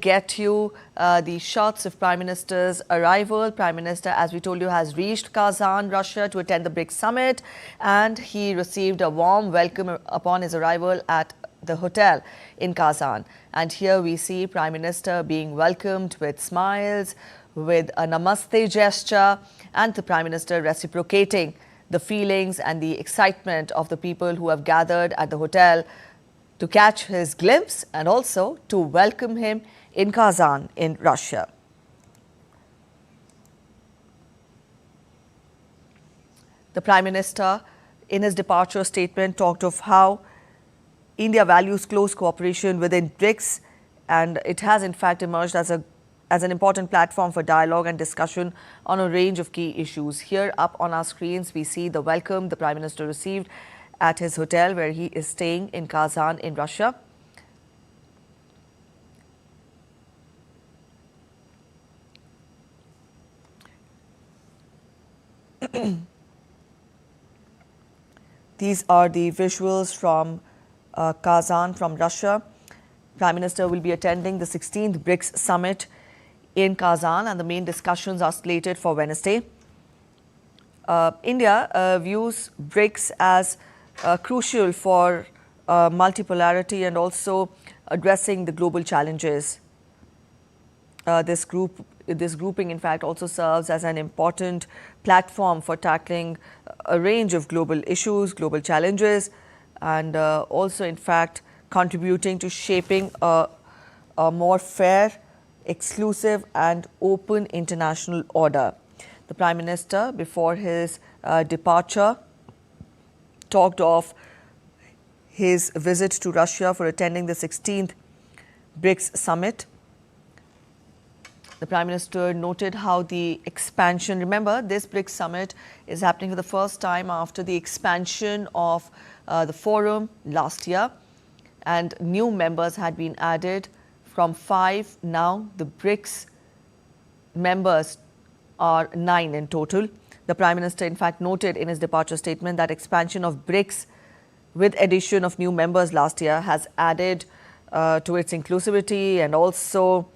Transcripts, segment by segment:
get you the shots of Prime Minister's arrival. Prime Minister, as we told you, has reached Kazan, Russia to attend the BRICS Summit, and he received a warm welcome upon his arrival at the hotel in Kazan. And here we see Prime Minister being welcomed with smiles, with a namaste gesture, and the Prime Minister reciprocating the feelings and the excitement of the people who have gathered at the hotel to catch his glimpse and also to welcome him in Kazan in Russia. The Prime Minister, in his departure statement, talked of how India values close cooperation within BRICS, and it has in fact emerged as an important platform for dialogue and discussion on a range of key issues. Here up on our screens, we see the welcome the Prime Minister received at his hotel where he is staying in Kazan in Russia. These are the visuals from Kazan, from Russia. Prime Minister will be attending the 16th BRICS Summit in Kazan, and the main discussions are slated for Wednesday. India views BRICS as crucial for multipolarity and also addressing the global challenges. This grouping, in fact, also serves as an important platform for tackling a range of global issues, global challenges, and also, in fact, contributing to shaping a more fair, exclusive and open international order. The Prime Minister, before his departure, talked of his visit to Russia for attending the 16th BRICS Summit. The Prime Minister noted how the expansion, remember this BRICS Summit is happening for the first time after the expansion of the forum last year, and new members had been added from 5. Now the BRICS members are 9 in total. The Prime Minister, in fact, noted in his departure statement that expansion of BRICS with addition of new members last year has added to its inclusivity and also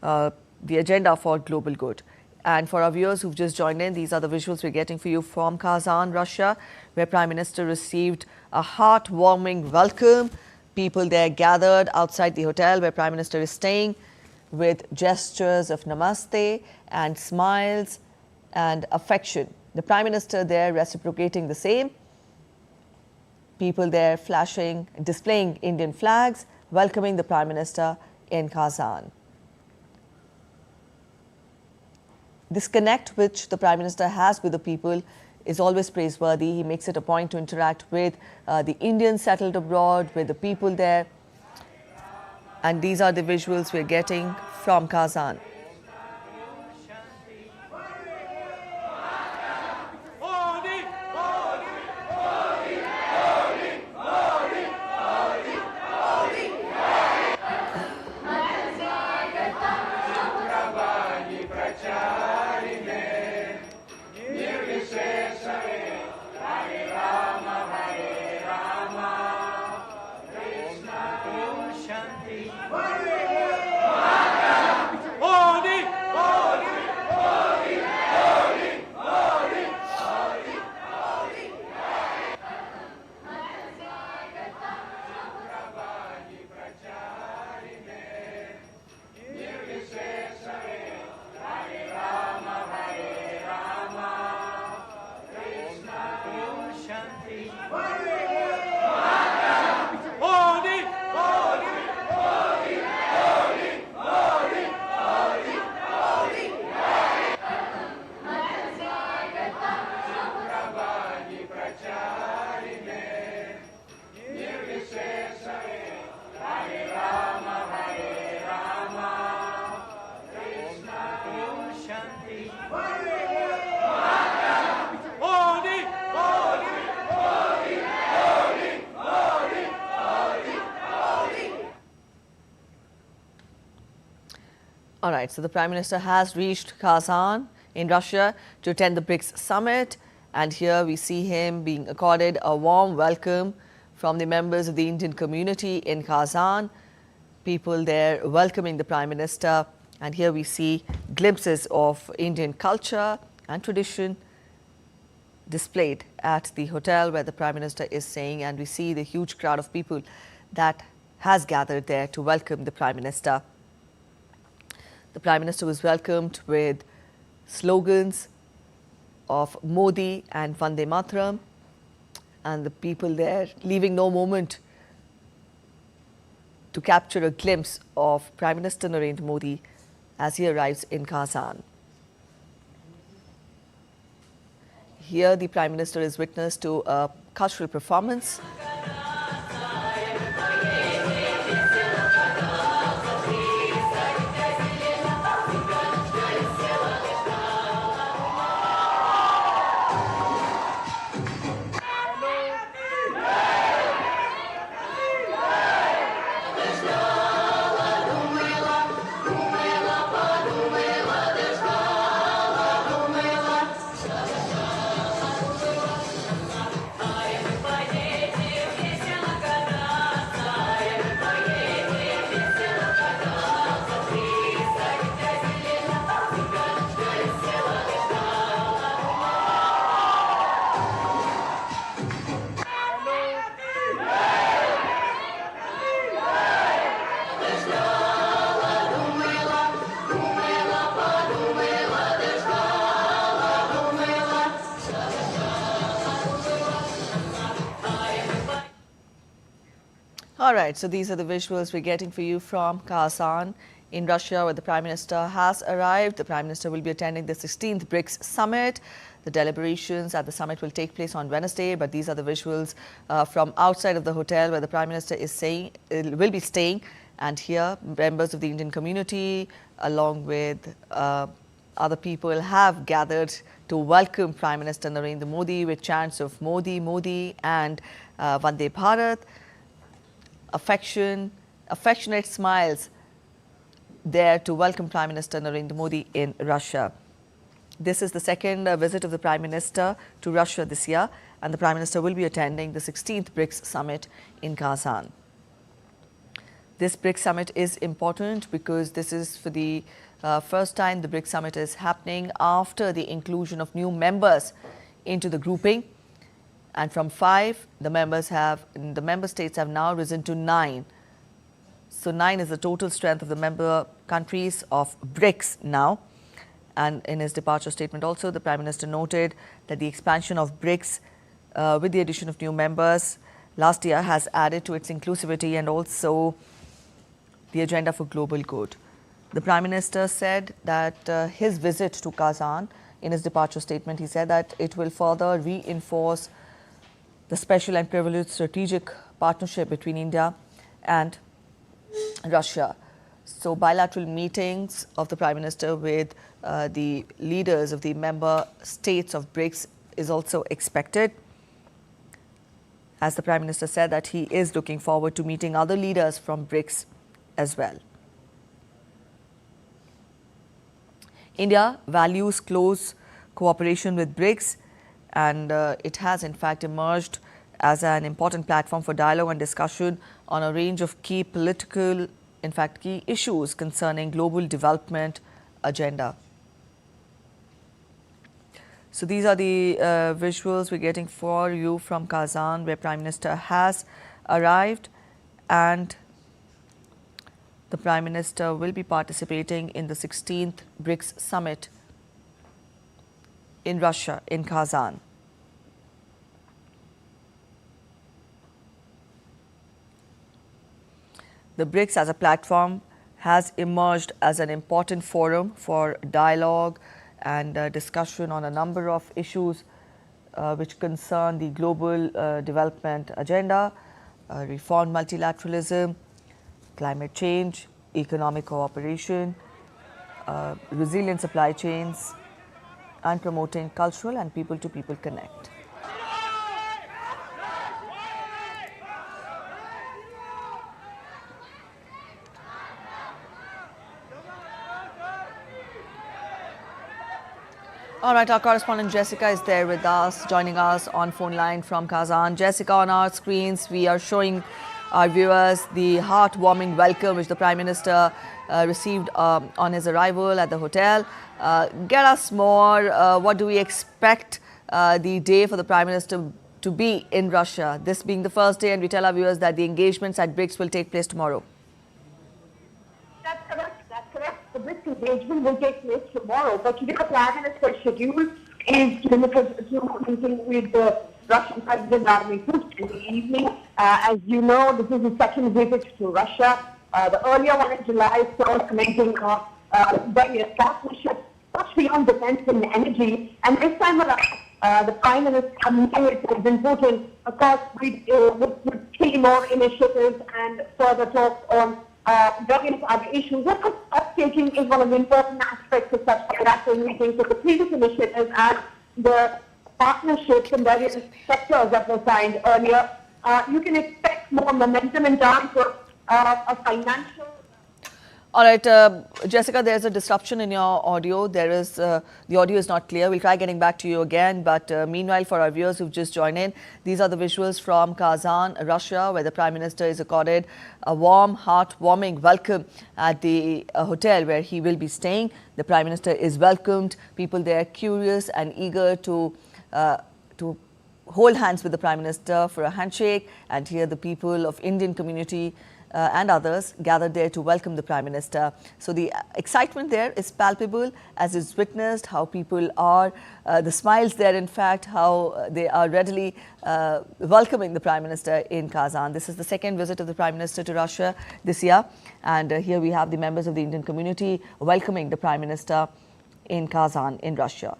the agenda for global good. And for our viewers who've just joined in, these are the visuals we're getting for you from Kazan, Russia, where Prime Minister received a heartwarming welcome. People there gathered outside the hotel where Prime Minister is staying with gestures of namaste and smiles and affection. The Prime Minister there reciprocating the same. People there flashing, displaying Indian flags, welcoming the Prime Minister in Kazan. This connect which the Prime Minister has with the people is always praiseworthy. He makes it a point to interact with the Indians settled abroad, with the people there. And these are the visuals we're getting from Kazan. All right, so the Prime Minister has reached Kazan in Russia to attend the BRICS Summit, and here we see him being accorded a warm welcome from the members of the Indian community in Kazan. people there welcoming the Prime Minister. And here we see glimpses of Indian culture and tradition displayed at the hotel where the Prime Minister is staying, and we see the huge crowd of people that has gathered there to welcome the Prime Minister. The Prime Minister was welcomed with slogans of Modi and Vande Mataram, and the people there leaving no moment to capture a glimpse of Prime Minister Narendra Modi as he arrives in Kazan. Here the Prime Minister is witness to a cultural performance. All right, so these are the visuals we're getting for you from Kazan in Russia, where the Prime Minister has arrived. The Prime Minister will be attending the 16th BRICS Summit. The deliberations at the summit will take place on Wednesday, but these are the visuals from outside of the hotel where the Prime Minister is will be staying. And here, members of the Indian community, along with other people, have gathered to welcome Prime Minister Narendra Modi with chants of Modi, Modi and Vande Bharat. Affectionate smiles there to welcome Prime Minister Narendra Modi in Russia. This is the second visit of the Prime Minister to Russia this year, and the Prime Minister will be attending the 16th BRICS Summit in Kazan. This BRICS Summit is important because this is for the first time the BRICS Summit is happening after the inclusion of new members into the grouping. And from 5, the member states have now risen to 9. So 9 is the total strength of the member countries of BRICS now. And in his departure statement also, the Prime Minister noted that the expansion of BRICS with the addition of new members last year has added to its inclusivity and also the agenda for global good. The Prime Minister said that his visit to Kazan, in his departure statement, he said that it will further reinforce the special and privileged strategic partnership between India and Russia. So bilateral meetings of the Prime Minister with the leaders of the member states of BRICS is also expected. As the Prime Minister said that he is looking forward to meeting other leaders from BRICS as well. India values close cooperation with BRICS, and it has in fact emerged as an important platform for dialogue and discussion on a range of key political, in fact key issues concerning global development agenda. So these are the visuals we're getting for you from Kazan, where Prime Minister has arrived, and the Prime Minister will be participating in the 16th BRICS Summit in Russia, in Kazan. The BRICS as a platform has emerged as an important forum for dialogue and discussion on a number of issues which concern the global development agenda, reformed multilateralism, climate change, economic cooperation, resilient supply chains, and promoting cultural and people-to-people connect. All right, our correspondent Jessica is there with us, joining us on phone line from Kazan. Jessica, on our screens, we are showing our viewers the heartwarming welcome which the Prime Minister received on his arrival at the hotel. Get us more, what do we expect the day for the Prime Minister to be in Russia, this being the first day, and we tell our viewers that the engagements at BRICS will take place tomorrow. That's correct. That's correct. The BRICS engagement will take place tomorrow, but today the Prime Minister's schedule is limited to meeting with the Russian President Vladimir Putin in the evening. As you know, this is the second visit to Russia. The earlier one in July saw commenting on various partnerships, much beyond defense and energy. And this time around, the Prime Minister meeting with President Putin, of course, would see more initiatives and further talks on various other issues. What taking is one of the important aspects of such bilateral meetings. So the previous initiatives and the partnerships in various sectors that were signed earlier, you can expect more momentum in terms of a financial. All right, Jessica, there's a disruption in your audio. The audio is not clear. We'll try getting back to you again. But meanwhile, for our viewers who've just joined in, these are the visuals from Kazan, Russia, where the Prime Minister is accorded a warm, heartwarming welcome at the hotel where he will be staying. The Prime Minister is welcomed. People there curious and eager to hold hands with the Prime Minister for a handshake, and here the people of Indian community and others gathered there to welcome the Prime Minister. So the excitement there is palpable, as is witnessed how people are, the smiles there, in fact, how they are readily welcoming the Prime Minister in Kazan. This is the second visit of the Prime Minister to Russia this year, and here we have the members of the Indian community welcoming the Prime Minister in Kazan in Russia.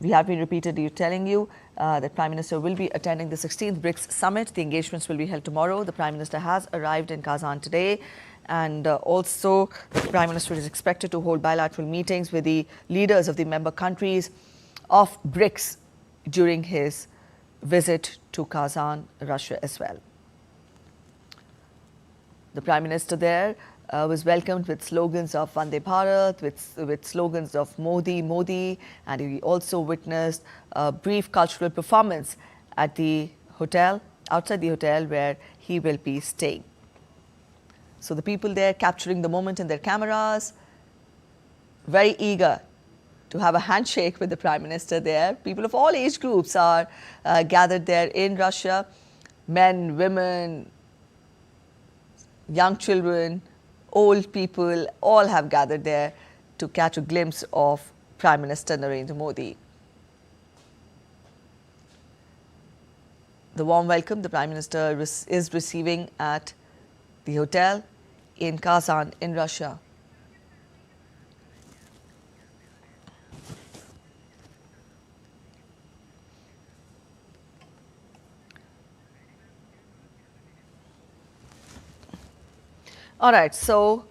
We have been repeatedly telling you that Prime Minister will be attending the 16th BRICS Summit. The engagements will be held tomorrow. The Prime Minister has arrived in Kazan today, and also the Prime Minister is expected to hold bilateral meetings with the leaders of the member countries of BRICS during his visit to Kazan, Russia as well. The Prime Minister there was welcomed with slogans of Vande Bharat, with slogans of Modi, Modi, and he also witnessed a brief cultural performance at the hotel, outside the hotel where he will be staying. So the people there capturing the moment in their cameras, very eager to have a handshake with the Prime Minister there. People of all age groups are gathered there in Russia, men, women, young children, old people, all have gathered there to catch a glimpse of Prime Minister Narendra Modi. The warm welcome the Prime Minister is receiving at the hotel in Kazan in Russia. All right, so